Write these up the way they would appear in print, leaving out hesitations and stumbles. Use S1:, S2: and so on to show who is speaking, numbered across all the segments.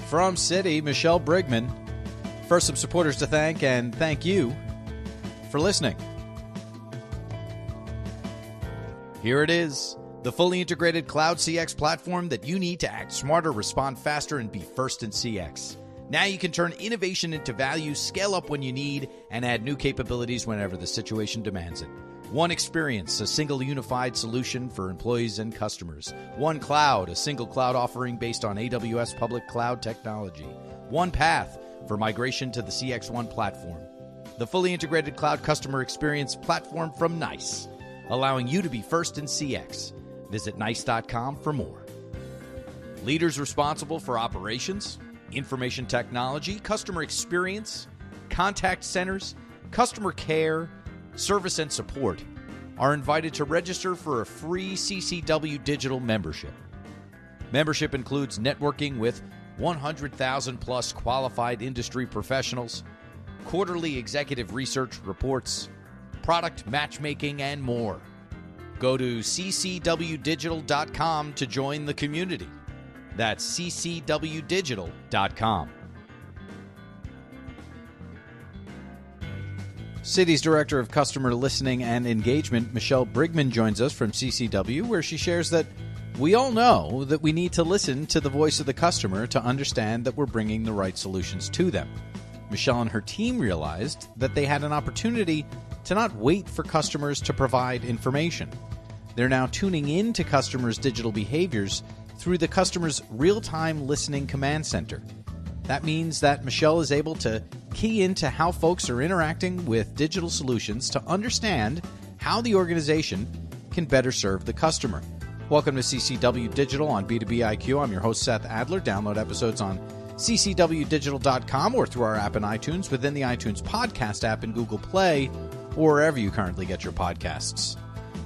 S1: From Citi, Michelle Brigman. First, some supporters to thank, and thank you for listening. Here it is, the fully integrated cloud CX platform that you need to act smarter, respond faster, and be first in CX. Now you can turn innovation into value, scale up when you need, and add new capabilities whenever the situation demands it. One experience, a single unified solution for employees and customers. One cloud, a single cloud offering based on AWS public cloud technology. One path for migration to the CXone platform. The fully integrated cloud customer experience platform from NICE, allowing you to be first in CX. Visit nice.com for more. Leaders responsible for operations, information technology, customer experience, contact centers, customer care, service and support are invited to register for a free CCW digital membership. Membership includes networking with 100,000 plus qualified industry professionals, quarterly executive research reports, product matchmaking, and more. Go to ccwdigital.com to join the community. That's ccwdigital.com. Citi's Director of Customer Listening and Engagement, Michelle Brigman, joins us from CCW, where she shares that we all know that we need to listen to the voice of the customer to understand that we're bringing the right solutions to them. Michelle and her team realized that they had an opportunity to not wait for customers to provide information. They're now tuning in to customers' digital behaviors through the customer's real-time listening command center. That means that Michelle is able to key into how folks are interacting with digital solutions to understand how the organization can better serve the customer. Welcome to CCW Digital on B2B IQ. I'm your host, Seth Adler. Download episodes on ccwdigital.com or through our app in iTunes, within the iTunes podcast app in Google Play, or wherever you currently get your podcasts.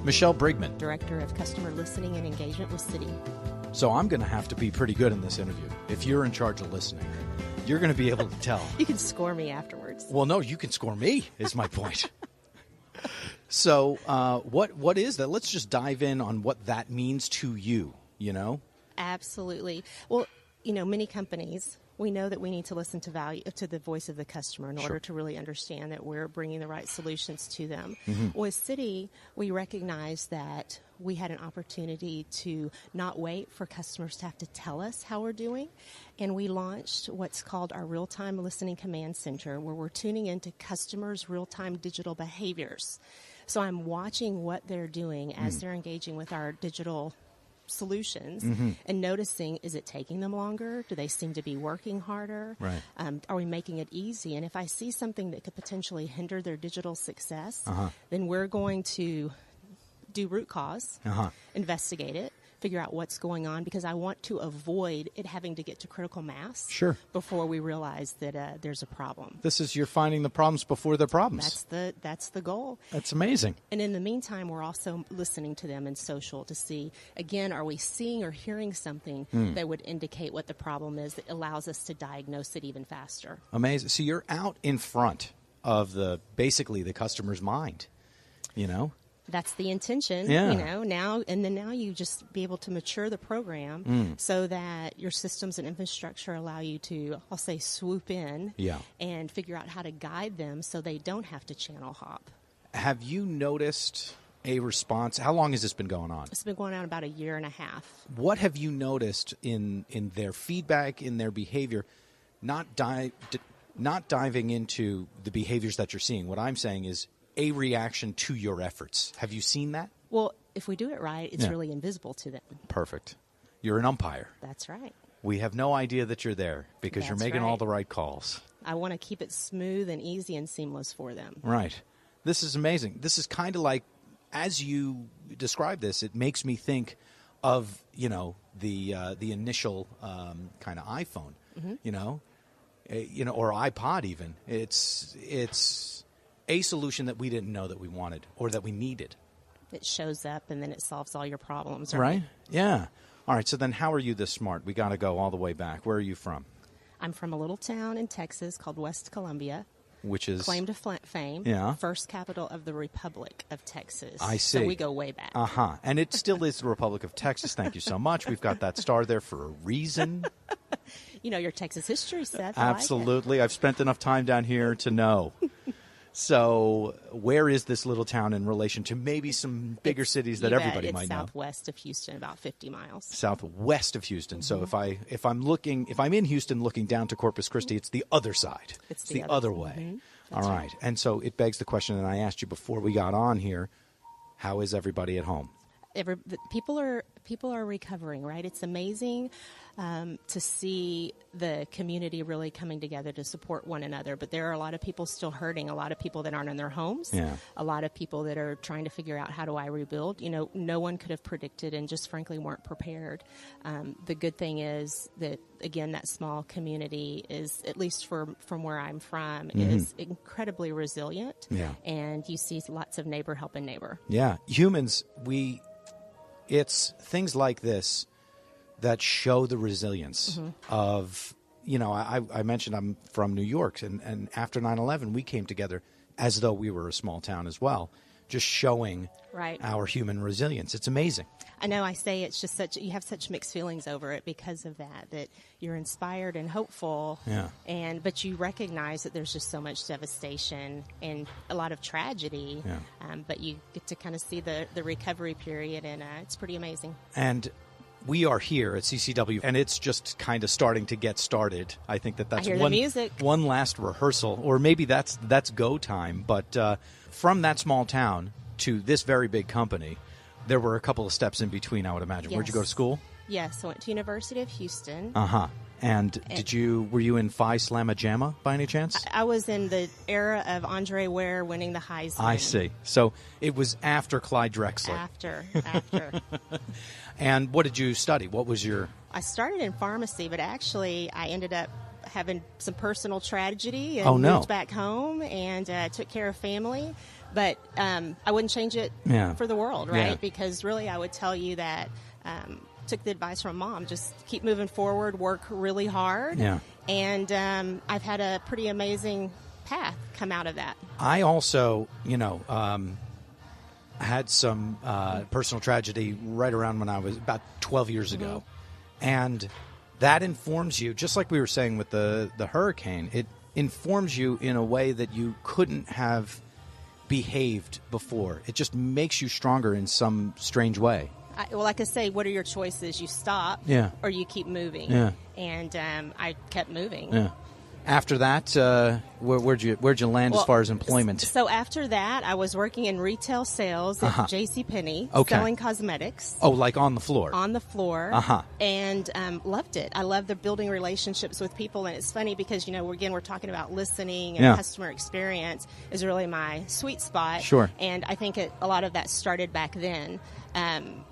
S1: Michelle Brigman,
S2: Director of Customer Listening and Engagement with Citi.
S1: So I'm going to have to be pretty good in this interview. If you're in charge of listening, you're going to be able to tell.
S2: You can score me afterwards.
S1: Well, no, you can score me, is my point. So what is that? Let's just dive in on what that means to you, you know?
S2: Absolutely. Well, you know, many companies, we know that we need to listen to the voice of the customer in order to really understand that we're bringing the right solutions to them. Mm-hmm. With Citi, we recognize that we had an opportunity to not wait for customers to have to tell us how we're doing, and we launched what's called our real-time listening command center, where we're tuning into customers' real-time digital behaviors. So I'm watching what they're doing as they're engaging with our digital solutions and noticing, is it taking them longer? Do they seem to be working harder?
S1: Right.
S2: Are we making it easy? And if I see something that could potentially hinder their digital success, then we're going to do root cause, investigate it, figure out what's going on, because I want to avoid it having to get to critical mass before we realize that there's a problem.
S1: You're finding the problems before they're problems.
S2: That's the goal.
S1: That's amazing.
S2: And in the meantime, we're also listening to them in social to see, again, are we seeing or hearing something that would indicate what the problem is that allows us to diagnose it even faster.
S1: Amazing. So you're out in front of basically the customer's mind, you know?
S2: That's the intention,
S1: yeah.
S2: You know, now you just be able to mature the program so that your systems and infrastructure allow you to, I'll say, swoop in and figure out how to guide them so they don't have to channel hop.
S1: Have you noticed a response? How long has this been going on?
S2: It's been going on about a year and a half.
S1: What have you noticed in their feedback, in their behavior, not diving into the behaviors that you're seeing? What I'm saying is a reaction to your efforts. Have you seen that?
S2: Well, if we do it right, it's really invisible to them.
S1: Perfect. You're an umpire.
S2: That's right.
S1: We have no idea that you're there because you're making all the right calls.
S2: I want to keep it smooth and easy and seamless for them.
S1: Right. This is amazing. This is kind of like, as you describe this, it makes me think of, you know, the initial kind of iPhone, you know, or iPod even. It's a solution that we didn't know that we wanted or that we needed.
S2: It shows up and then it solves all your problems.
S1: Right? Yeah. All right. So then how are you this smart? We got to go all the way back. Where are you from?
S2: I'm from a little town in Texas called West Columbia.
S1: which is
S2: claim to fame.
S1: Yeah.
S2: First capital of the Republic of Texas.
S1: I see.
S2: So we go way back.
S1: And it still is the Republic of Texas. Thank you so much. We've got that star there for a reason.
S2: You know your Texas history, Seth.
S1: Absolutely. I've spent enough time down here to know. So where is this little town in relation to maybe some bigger cities that everybody might know?
S2: It's southwest of Houston, about 50 miles.
S1: Southwest of Houston. So if I'm in Houston looking down to Corpus Christi, it's the other side. It's the other way. All right. And so it begs the question, and I asked you before we got on here, how is everybody at home?
S2: People are recovering, right? It's amazing to see the community really coming together to support one another. But there are a lot of people still hurting, a lot of people that aren't in their homes, a lot of people that are trying to figure out how do I rebuild. You know, no one could have predicted and just frankly weren't prepared. The good thing is that, again, that small community is, at least from where I'm from, is incredibly resilient. Yeah. And you see lots of neighbor helping neighbor.
S1: Yeah. Humans, it's things like this that show the resilience of, you know, I mentioned I'm from New York, and after 9/11, we came together as though we were a small town as well, just showing our human resilience. It's amazing.
S2: I know I say it's just you have such mixed feelings over it because of that you're inspired and hopeful, but you recognize that there's just so much devastation and a lot of tragedy, but you get to kind of see the recovery period, and it's pretty amazing.
S1: And we are here at CCW, and it's just kind of starting to get started. I think that's one last rehearsal, or maybe that's go time. But from that small town to this very big company, there were a couple of steps in between, I would imagine. Yes. Where'd you go to school?
S2: Yes, I went to University of Houston.
S1: And were you in Phi Slamma Jamma by any chance?
S2: I was in the era of Andre Ware winning the Heisman.
S1: I see. So it was after Clyde Drexler.
S2: After.
S1: And what did you study? What was your...
S2: I started in pharmacy, but actually I ended up having some personal tragedy and moved back home and took care of family. But I wouldn't change it for the world, right? Yeah. Because really I would tell you that... took the advice from Mom, just keep moving forward, work really hard. Yeah. And I've had a pretty amazing path come out of that.
S1: I also, had some personal tragedy right around when I was about 12 years ago. And that informs you, just like we were saying with the hurricane, it informs you in a way that you couldn't have behaved before. It just makes you stronger in some strange way.
S2: Like I say, what are your choices? You stop or you keep moving. Yeah. And I kept moving. Yeah.
S1: After that, where'd you land as far as employment?
S2: So after that, I was working in retail sales at JCPenney, selling cosmetics.
S1: Oh, like on the floor?
S2: On the floor. And loved it. I love the building relationships with people. And it's funny because, we're talking about listening and customer experience is really my sweet spot. Sure. And I think a lot of that started back then.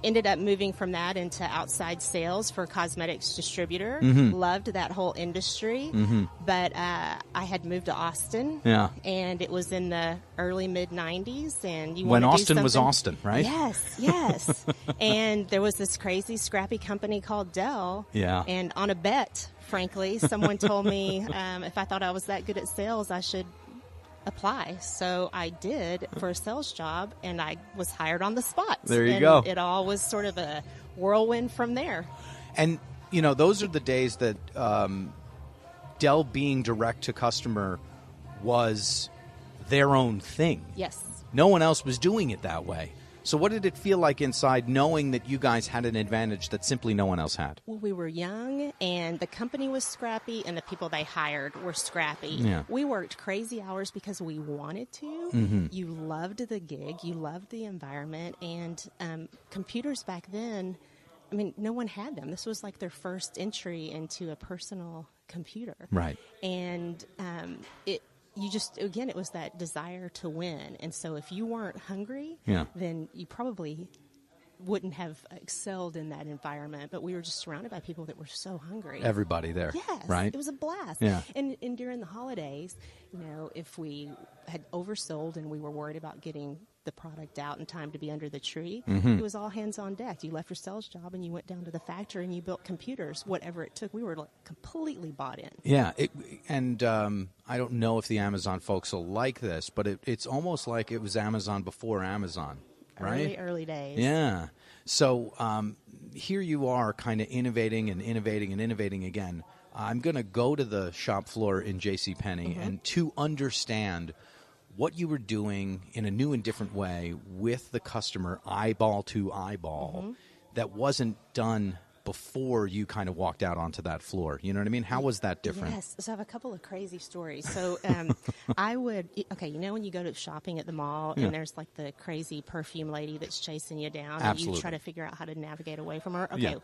S2: Ended up moving from that into outside sales for a cosmetics distributor. Loved that whole industry. But I had moved to Austin. Yeah. And it was in the early mid-90s. And
S1: when Austin was Austin, right?
S2: Yes. And there was this crazy, scrappy company called Dell. Yeah. And on a bet, frankly, someone told me if I thought I was that good at sales, I should apply. So I did for a sales job, and I was hired on the spot.
S1: There you go.
S2: It all was sort of a whirlwind from there.
S1: And, those are the days that Dell being direct to customer was their own thing.
S2: Yes.
S1: No one else was doing it that way. So what did it feel like inside knowing that you guys had an advantage that simply no one else had?
S2: Well, we were young, and the company was scrappy, and the people they hired were scrappy. Yeah. We worked crazy hours because we wanted to. You loved the gig. You loved the environment. And computers back then, no one had them. This was like their first entry into a personal computer. Right. And it was that desire to win. And so if you weren't hungry, then you probably wouldn't have excelled in that environment. But we were just surrounded by people that were so hungry.
S1: Everybody there.
S2: Yes.
S1: Right?
S2: It was a blast. Yeah. And during the holidays, if we had oversold and we were worried about getting the product out in time to be under the tree.
S1: Mm-hmm.
S2: It was all hands on deck. You left your sales job and you went down to the factory and you built computers, whatever it took. We were like completely bought in.
S1: Yeah, I don't know if the Amazon folks will like this, but it's almost like it was Amazon before Amazon, right?
S2: Early days.
S1: Yeah. So here you are kind of innovating again. I'm going to go to the shop floor in JCPenney and to understand what you were doing in a new and different way with the customer, eyeball to eyeball, that wasn't done before you kind of walked out onto that floor. You know what I mean? How was that different?
S2: Yes. So I have a couple of crazy stories. So when you go to shopping at the mall and there's like the crazy perfume lady that's chasing you down and you try to figure out how to navigate away from her. Okay.
S1: Yeah.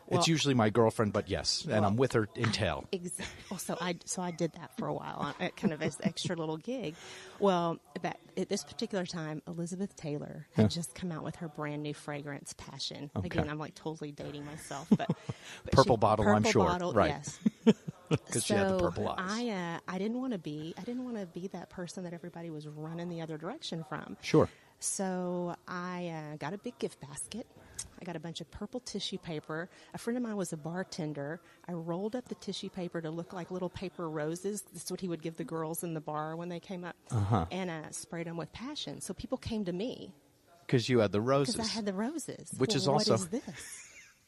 S1: Well, it's usually my girlfriend, but yes, and I'm with her in tail.
S2: Exactly. So I did that for a while, kind of as an extra little gig. Well, at this particular time, Elizabeth Taylor had just come out with her brand new fragrance, Passion. Okay. Again, I'm like totally dating myself, but
S1: purple bottle, I'm sure,
S2: bottle,
S1: right?
S2: Yes.
S1: Because she had the purple eyes.
S2: I didn't want to be that person that everybody was running the other direction from.
S1: Sure.
S2: So I got a big gift basket. I got a bunch of purple tissue paper. A friend of mine was a bartender. I rolled up the tissue paper to look like little paper roses. That's what he would give the girls in the bar when they came up. And sprayed them with Passion. So people came to me.
S1: Because you had the roses.
S2: Because I had the roses.
S1: Which is
S2: what
S1: also...
S2: is this?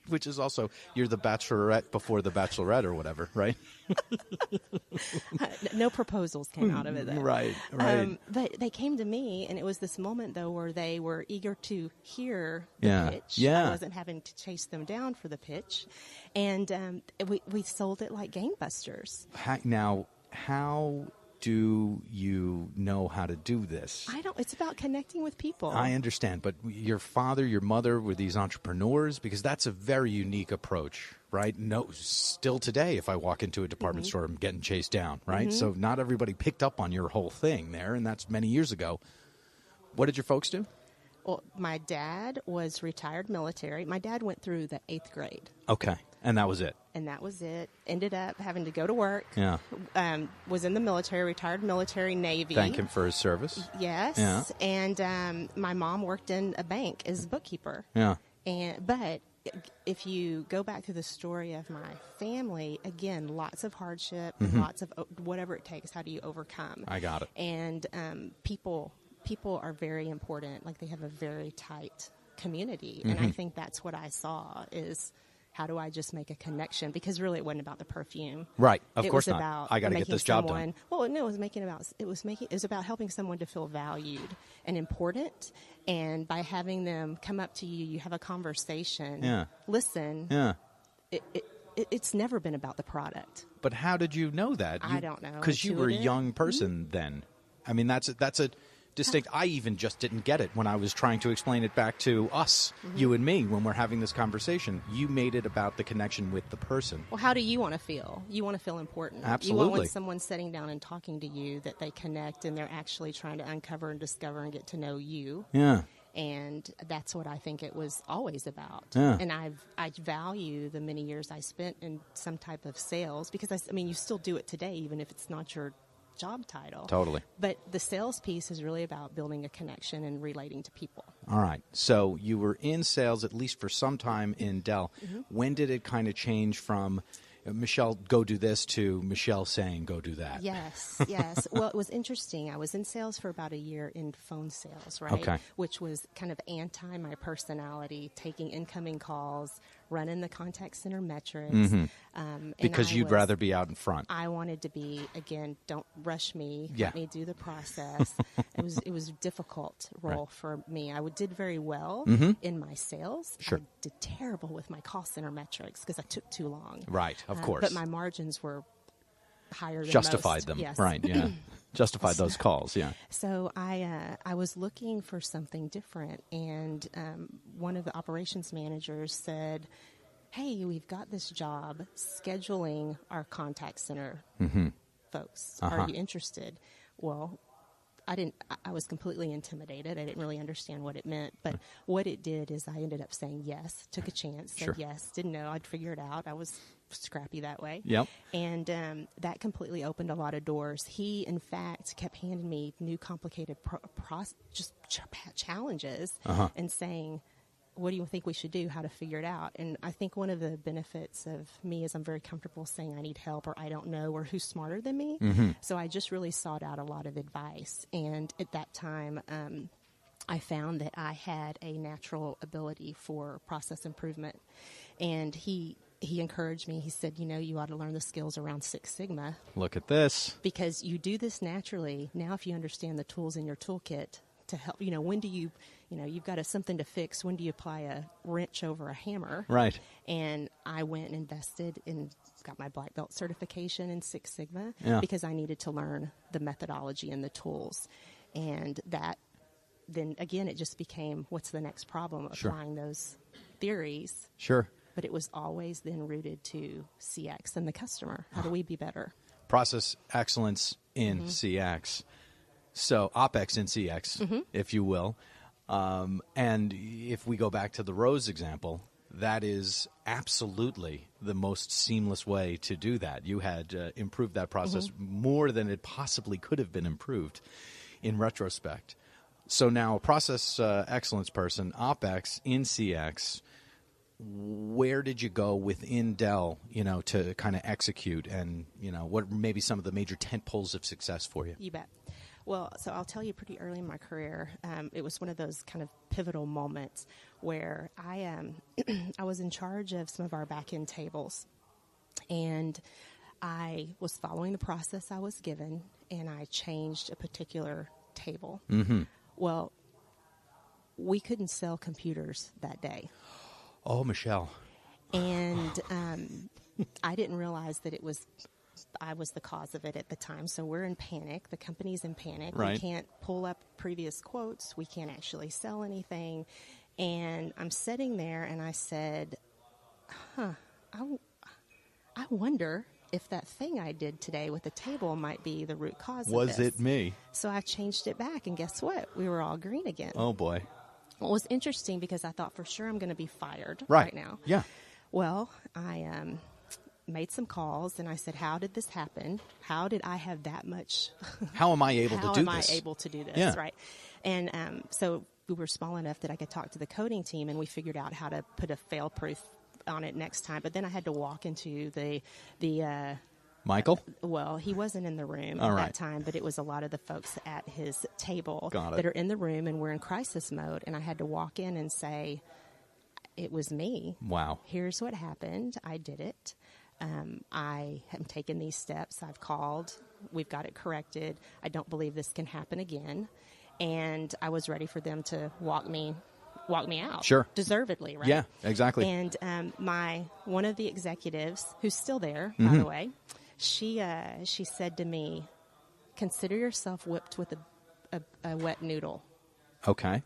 S1: Which is also, you're the bachelorette before the bachelorette or whatever, right?
S2: No proposals came out of it, though.
S1: Right.
S2: But they came to me, and it was this moment, though, where they were eager to hear the pitch.
S1: Yeah.
S2: I wasn't having to chase them down for the pitch. And we sold it like gangbusters.
S1: Now, how do you know how to do this?
S2: I don't. It's about connecting with people.
S1: I understand, but your father, your mother were these entrepreneurs? Because that's a very unique approach, right? No, still today, if I walk into a department store, I'm getting chased down, right? So not everybody picked up on your whole thing there, and that's many years ago. What did your folks do?
S2: Well, my dad was retired military. My dad went through the 8th grade.
S1: Okay, and that was it.
S2: And that was it. Ended up having to go to work.
S1: Yeah.
S2: Was in the military, retired military, Navy.
S1: Thank him for his service.
S2: Yes.
S1: Yeah.
S2: And my mom worked in a bank as a bookkeeper.
S1: Yeah.
S2: But if you go back through the story of my family, again, lots of hardship, lots of whatever it takes. How do you overcome?
S1: I got it.
S2: And people are very important. Like, they have a very tight community. And I think that's what I saw is, how do I just make a connection? Because really it wasn't about the perfume.
S1: Right. Of course not.
S2: About
S1: I got to get this job done.
S2: Well, no, it was about helping someone to feel valued and important. And by having them come up to you, you have a conversation, listen. Yeah. It's never been about the product.
S1: But how did you know that?
S2: I don't know.
S1: Because you were a young person then. I mean, that's a distinct. I even just didn't get it when I was trying to explain it back to us, you and me, when we're having this conversation. You made it about the connection with the person.
S2: Well, how do you want to feel? You want to feel important.
S1: Absolutely.
S2: You want when someone's sitting down and talking to you that they connect and they're actually trying to uncover and discover and get to know you.
S1: Yeah.
S2: And that's what I think it was always about.
S1: Yeah.
S2: And I value the many years I spent in some type of sales because, I mean, you still do it today, even if it's not your job title.
S1: Totally.
S2: But the sales piece is really about building a connection and relating to people.
S1: All right. So you were in sales at least for some time in Dell. When did it kind of change from Michelle, go do this, to Michelle saying, go do that?
S2: Yes. Well, it was interesting. I was in sales for about a year in phone sales, right?
S1: Okay.
S2: Which was kind of anti my personality, taking incoming calls, running the contact center metrics.
S1: Because you'd rather be out in front.
S2: I wanted to be, again, don't rush me.
S1: Yeah.
S2: Let me do the process. It was a difficult role for me. I did very well in my sales.
S1: Sure.
S2: I did terrible with my call center metrics because I took too long.
S1: Right, of course.
S2: But my margins were higher than
S1: Justified
S2: most.
S1: them.
S2: Yes.
S1: Right, yeah. Justified those calls, yeah.
S2: So I was looking for something different, and one of the operations managers said, hey, we've got this job scheduling our contact center folks. Are you interested? Well, I was completely intimidated. I didn't really understand what it meant. But what it did is I ended up saying yes, took a chance, said yes, didn't know. I'd figure it out. I was scrappy that way.
S1: Yep.
S2: And that completely opened a lot of doors. He, in fact, kept handing me new complicated challenges and saying, what do you think we should do, how to figure it out? And I think one of the benefits of me is I'm very comfortable saying I need help or I don't know or who's smarter than me. So I just really sought out a lot of advice. And at that time, I found that I had a natural ability for process improvement. And he encouraged me. He said, you ought to learn the skills around Six Sigma.
S1: Look at this.
S2: Because you do this naturally. Now, if you understand the tools in your toolkit to help, when do you, you've got something to fix. When do you apply a wrench over a hammer?
S1: Right.
S2: And I went and invested and got my black belt certification in Six Sigma because I needed to learn the methodology and the tools. And that, then again, it just became, what's the next problem? Applying those theories.
S1: Sure.
S2: But it was always then rooted to CX and the customer. How do we be better?
S1: Process excellence in CX. So OpEx in CX, if you will. And if we go back to the Rose example, that is absolutely the most seamless way to do that. You had improved that process more than it possibly could have been improved in retrospect. So now a process excellence person, OpEx in CX, where did you go within Dell, to kind of execute and, what maybe some of the major tent poles of success for you?
S2: You bet. Well, so I'll tell you pretty early in my career, it was one of those kind of pivotal moments where I was in charge of some of our back-end tables, and I was following the process I was given, and I changed a particular table. Well, we couldn't sell computers that day.
S1: Oh, Michelle.
S2: And I didn't realize that I was the cause of it at the time. So we're in panic. The company's in panic.
S1: Right.
S2: We can't pull up previous quotes. We can't actually sell anything. And I'm sitting there and I said, I wonder if that thing I did today with the table might be the root cause of this.
S1: Was it me?
S2: So I changed it back, and guess what? We were all green again.
S1: Oh, boy.
S2: Well, it was interesting because I thought for sure I'm going to be fired
S1: right
S2: now.
S1: Yeah.
S2: Well, I made some calls, and I said, how did this happen? How did I have that much?
S1: How am I able to do this?
S2: How am I able to do this?
S1: Yeah.
S2: Right. And so we were small enough that I could talk to the coding team, and we figured out how to put a fail-proof on it next time. But then I had to walk into the
S1: Michael?
S2: Well, he wasn't in the room at that time, but it was a lot of the folks at his table that are in the room, and we're in crisis mode. And I had to walk in and say, it was me.
S1: Wow.
S2: Here's what happened. I did it. I have taken these steps. I've called. We've got it corrected. I don't believe this can happen again. And I was ready for them to walk me out.
S1: Sure.
S2: Deservedly, right?
S1: Yeah, exactly.
S2: And one of the executives, who's still there, by the way, she said to me, consider yourself whipped with a wet noodle.
S1: Okay.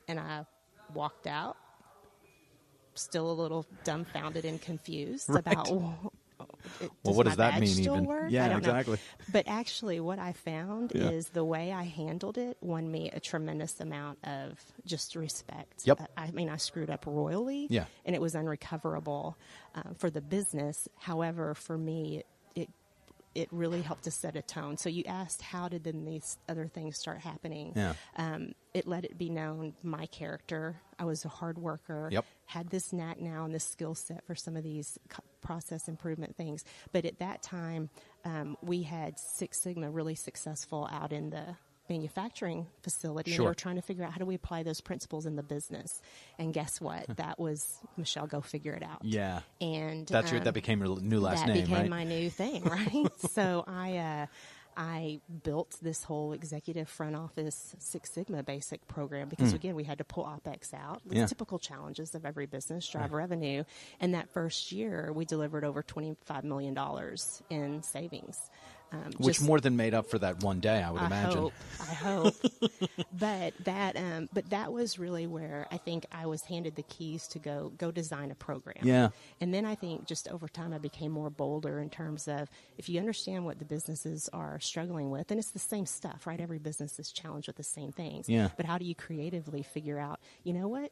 S2: And I walked out, still a little dumbfounded and confused about,
S1: what does that mean
S2: still
S1: even?
S2: Work?
S1: Yeah,
S2: I don't
S1: exactly.
S2: know. But actually what I found is the way I handled it won me a tremendous amount of just respect.
S1: Yep.
S2: I mean, I screwed up royally, and it was unrecoverable for the business. However, for me, it really helped to set a tone. So you asked, how did then these other things start happening?
S1: Yeah.
S2: It let it be known my character. I was a hard worker.
S1: Yep.
S2: Had this knack now and this skill set for some of these process improvement things. But at that time, we had Six Sigma really successful out in the manufacturing facility.
S1: Sure.
S2: And we were trying to figure out how do we apply those principles in the business. And guess what? That was, Michelle, go figure it out.
S1: Yeah.
S2: And
S1: that became your new last name, right?
S2: That became my new thing, right? So I built this whole executive front office Six Sigma basic program because, again, we had to pull OpEx out. The typical challenges of every business, drive revenue. And that first year, we delivered over $25 million in savings.
S1: Which more than made up for that one day, I would imagine.
S2: I hope. But that was really where I think I was handed the keys to go design a program.
S1: Yeah.
S2: And then I think just over time I became more bolder in terms of if you understand what the businesses are struggling with, and it's the same stuff, right? Every business is challenged with the same things.
S1: Yeah.
S2: But how do you creatively figure out, you know what?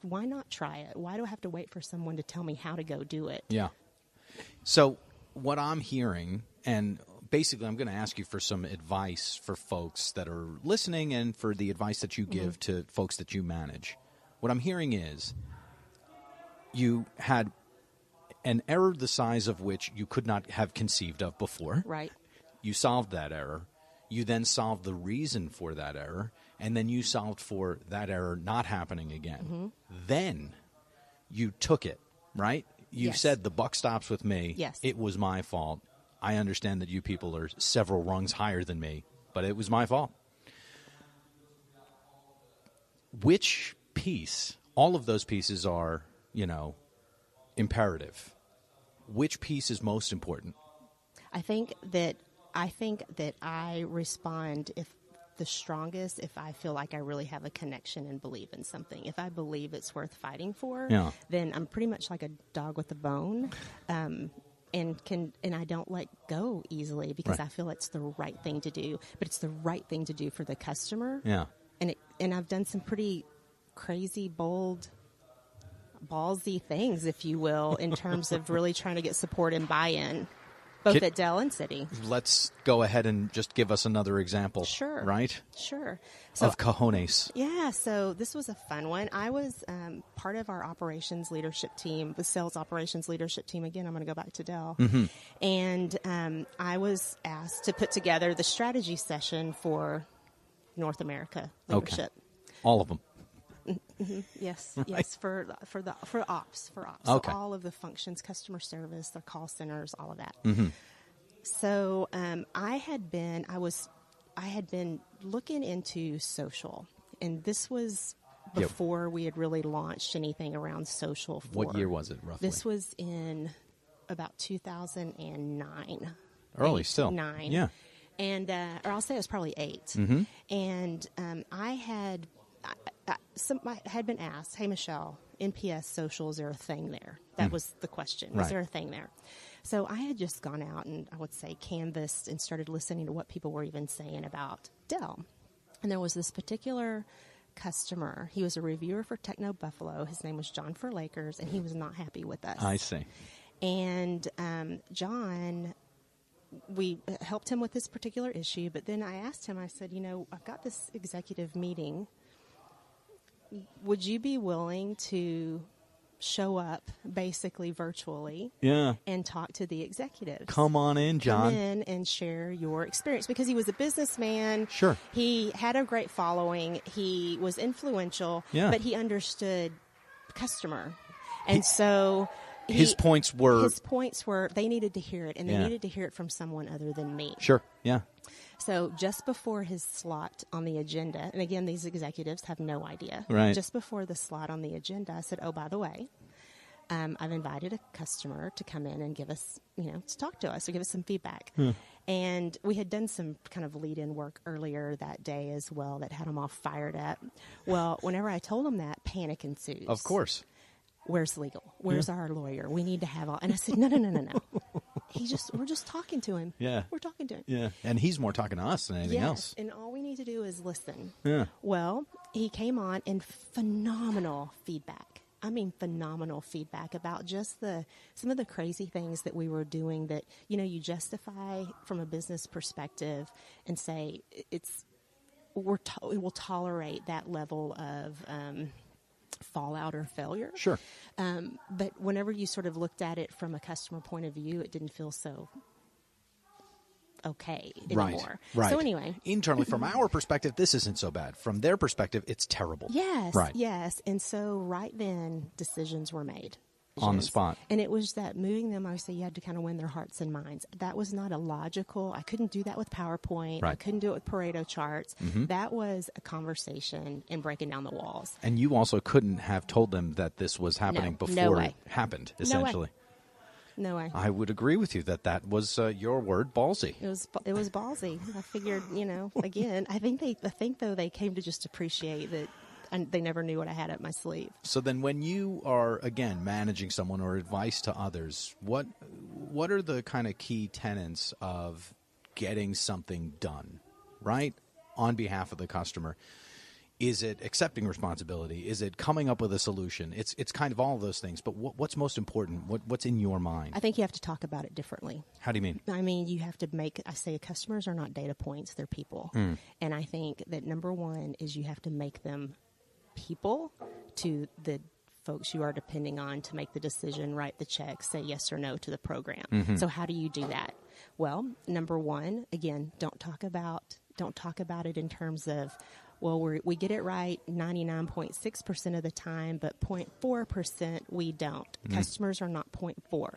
S2: Why not try it? Why do I have to wait for someone to tell me how to go do it?
S1: Yeah. So what I'm hearing, and basically I'm going to ask you for some advice for folks that are listening and for the advice that you give to folks that you manage. What I'm hearing is you had an error the size of which you could not have conceived of before.
S2: Right.
S1: You solved that error. You then solved the reason for that error, and then you solved for that error not happening again. Then you took it, right? You said the buck stops with me.
S2: Yes.
S1: It was my fault. I understand that you people are several rungs higher than me, but it was my fault. Which piece, all of those pieces are, imperative. Which piece is most important? I think that I respond the strongest if I feel like I really have a connection and believe in something. If I believe it's worth fighting for, then I'm pretty much like a dog with a bone, and I don't let go easily because I feel it's the right thing to do. But it's the right thing to do for the customer. Yeah. And I've done some pretty crazy, bold, ballsy things, if you will, in terms of really trying to get support and buy-in. Both at Dell and Citi. Let's go ahead and just give us another example. Sure. Right? Sure. So, of cojones. Yeah, so this was a fun one. I was part of our operations leadership team, the sales operations leadership team. Again, I'm going to go back to Dell. And I was asked to put together the strategy session for North America leadership. Okay. All of them. Yes, right. Yes, for ops. Okay. So all of the functions, customer service, their call centers, all of that. So I had been looking into social, and this was before we had really launched anything around social. What year was it, roughly? This was in about 2009. Early still. 9. Yeah. And or I'll say it was probably 8. And I had been asked, hey, Michelle, NPS social, is there a thing there? That was the question. Right. Is there a thing there? So I had just gone out and I would say canvassed and started listening to what people were even saying about Dell. And there was this particular customer. He was a reviewer for Techno Buffalo. His name was John Lakers, and he was not happy with us. I see. And John, we helped him with this particular issue, but then I asked him, I said, I've got this executive meeting. Would you be willing to show up basically virtually and talk to the executives? Come on in, John. Come in and share your experience. Because he was a businessman. Sure. He had a great following. He was influential, but he understood customer. And so his points were they needed to hear it, and they needed to hear it from someone other than me. Sure. Yeah. So just before his slot on the agenda, and again, these executives have no idea. Right. Just before the slot on the agenda, I said, oh, by the way, I've invited a customer to come in and give us, to talk to us or give us some feedback. And we had done some kind of lead-in work earlier that day as well that had them all fired up. Well, whenever I told them that, panic ensues. Of course. Where's legal? Where's our lawyer? We need to have all. And I said, no. We're just talking to him. Yeah. We're talking to him. Yeah. And he's more talking to us than anything else. And all we need to do is listen. Yeah. Well, he came on and phenomenal feedback. I mean, phenomenal feedback about just some of the crazy things that we were doing that, you justify from a business perspective and say it will tolerate that level of, fallout or failure. Sure. But whenever you sort of looked at it from a customer point of view, it didn't feel so okay anymore. Right. So anyway. Internally, from our perspective, this isn't so bad. From their perspective, it's terrible. Yes. Right. Yes. And so right then, decisions were made. On the spot. And it was that moving them, I would say you had to kind of win their hearts and minds. That was not a logical, I couldn't do that with PowerPoint. Right. I couldn't do it with Pareto charts. That was a conversation and breaking down the walls. And you also couldn't have told them that this was happening before it happened, essentially.
S2: No,
S1: I would agree with you that was your word, ballsy.
S2: It was ballsy. I figured, again, I think though they came to just appreciate that. And they never knew what I had up my sleeve.
S1: So then when you are, again, managing someone or advice to others, what are the kind of key tenets of getting something done, right, on behalf of the customer? Is it accepting responsibility? Is it coming up with a solution? It's kind of all of those things. But what's most important? What's in your mind?
S2: I think you have to talk about it differently.
S1: How do you mean?
S2: I mean, you have to I say customers are not data points, they're people. And I think that number one is you have to make them people to the folks you are depending on to make the decision, write the check, say yes or no to the program. So how do you do that? Well, number one, again, don't talk about it in terms of, well, we get it right 99.6% of the time, but 0.4% we don't. Customers are not 0.4.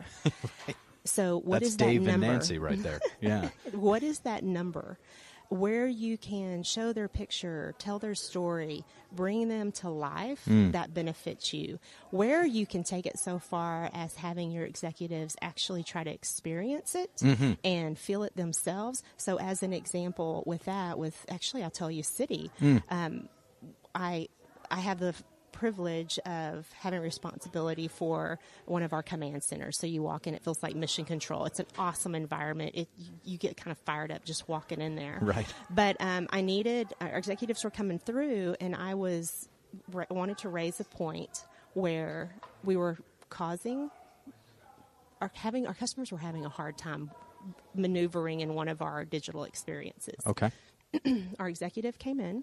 S1: Right.
S2: So what is
S1: That's Dave
S2: that number?
S1: and Nancy right there. Yeah.
S2: What is that number? Where you can show their picture, tell their story, bring them to life, that benefits you. Where you can take it so far as having your executives actually try to experience it and feel it themselves. So as an example actually I'll tell you Citi, I have the privilege of having responsibility for one of our command centers. So you walk in, it feels like mission control. It's an awesome environment. You get kind of fired up just walking in there.
S1: Right.
S2: But our executives were coming through, and I wanted to raise a point where we were our customers were having a hard time maneuvering in one of our digital experiences.
S1: Okay.
S2: Our executive came in,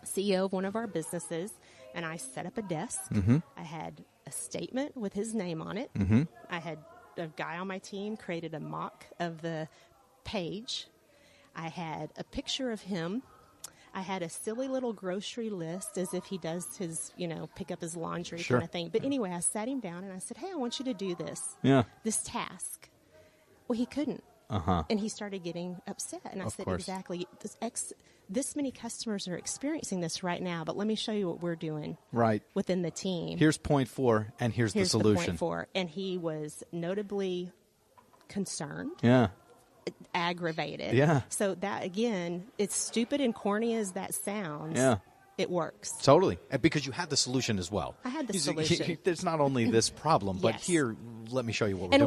S2: CEO of one of our businesses, and I set up a desk. I had a statement with his name on it. I had a guy on my team created a mock of the page. I had a picture of him. I had a silly little grocery list as if he does his, pick up his laundry kind of thing. But anyway, I sat him down and I said, hey, I want you to do this task. Well, he couldn't. And he started getting upset. And I said, exactly. This many customers are experiencing this right now, but let me show you what we're doing within the team.
S1: Here's point 4, and here's the solution.
S2: The point 4. And he was notably concerned.
S1: Yeah.
S2: Aggravated.
S1: Yeah.
S2: So that, again, it's stupid and corny as that sounds.
S1: Yeah.
S2: It works.
S1: Totally. Because you had the solution as well.
S2: I had the solution.
S1: There's not only this problem, but here, let me show you what we're doing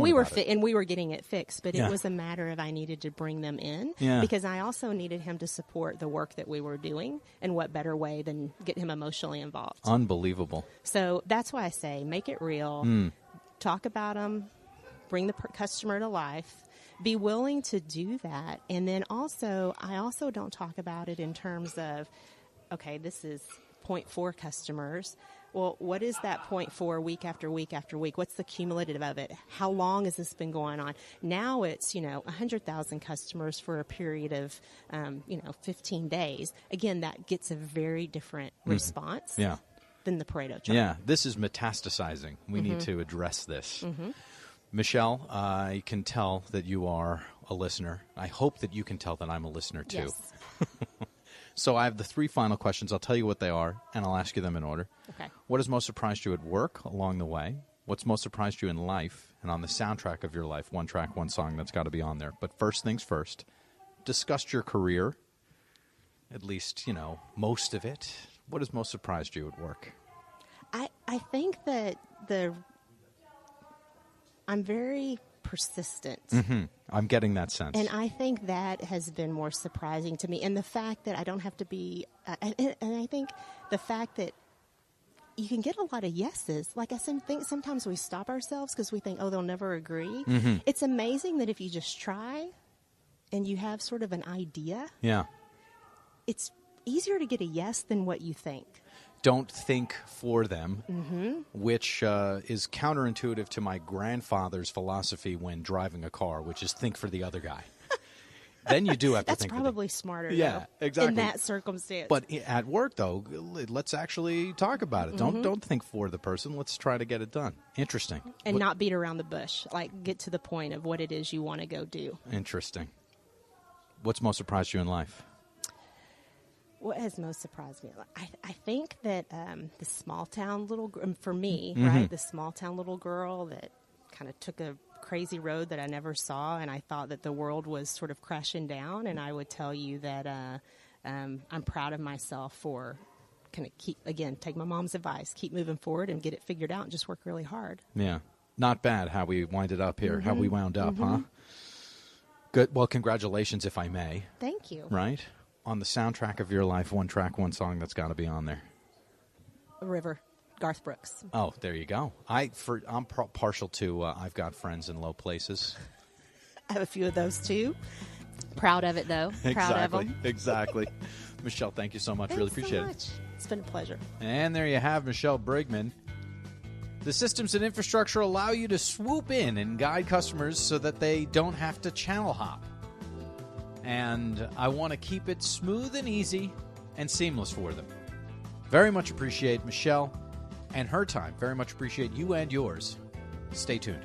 S2: And we were getting it fixed, but it was a matter of I needed to bring them in because I also needed him to support the work that we were doing, and what better way than get him emotionally involved.
S1: Unbelievable.
S2: So that's why I say make it real, talk about them, bring the customer to life, be willing to do that. And then I also don't talk about it in terms of, okay, this is 0.4 customers. Well, what is that 0.4 week after week after week? What's the cumulative of it? How long has this been going on? Now it's, 100,000 customers for a period of, 15 days. Again, that gets a very different response than the Pareto chart.
S1: Yeah, this is metastasizing. We need to address this. Michelle, I can tell that you are a listener. I hope that you can tell that I'm a listener, too.
S2: Yes.
S1: So I have the 3 final questions. I'll tell you what they are, and I'll ask you them in order.
S2: Okay.
S1: What has most surprised you at work along the way? What's most surprised you in life? And on the soundtrack of your life, one track, one song, that's got to be on there. But first things first, discussed your career, at least, most of it. What has most surprised you at work?
S2: I think that I'm very persistent.
S1: I'm getting that sense.
S2: And I think that has been more surprising to me. And the fact that I don't have to be, and I think the fact that you can get a lot of yeses. Like I think sometimes we stop ourselves because we think, oh, they'll never agree. It's amazing that if you just try and you have sort of an idea, it's easier to get a yes than what you think.
S1: Don't think for them, which is counterintuitive to my grandfather's philosophy when driving a car, which is think for the other guy. Then you do have to think.
S2: That's probably smarter,
S1: yeah,
S2: though,
S1: exactly.
S2: in that circumstance.
S1: But at work, though, let's actually talk about it. Don't think for the person. Let's try to get it done. Interesting.
S2: And not beat around the bush. Like, get to the point of what it is you want to go do.
S1: Interesting. What's most surprised you in life?
S2: What has most surprised me? I think that the small town little, for me, right, the small town little girl that kind of took a crazy road that I never saw, and I thought that the world was sort of crashing down. And I would tell you that I'm proud of myself for kind of take my mom's advice, keep moving forward and get it figured out and just work really hard.
S1: Yeah. Not bad how we winded up here, how we wound up, huh? Good. Well, congratulations, if I may.
S2: Thank you.
S1: Right? On the soundtrack of your life, one track, one song that's got to be on there.
S2: A River, Garth Brooks.
S1: Oh, there you go. I'm partial to I've Got Friends in Low Places.
S2: I have a few of those, too. Proud of it, though. Proud of them.
S1: Exactly. Michelle, thank you so much.
S2: Thanks
S1: really appreciate
S2: so much. It's been a pleasure.
S1: And there you have Michelle Brigman. The systems and infrastructure allow you to swoop in and guide customers so that they don't have to channel hop. And I want to keep it smooth and easy and seamless for them. Very much appreciate Michelle and her time. Very much appreciate you and yours. Stay tuned.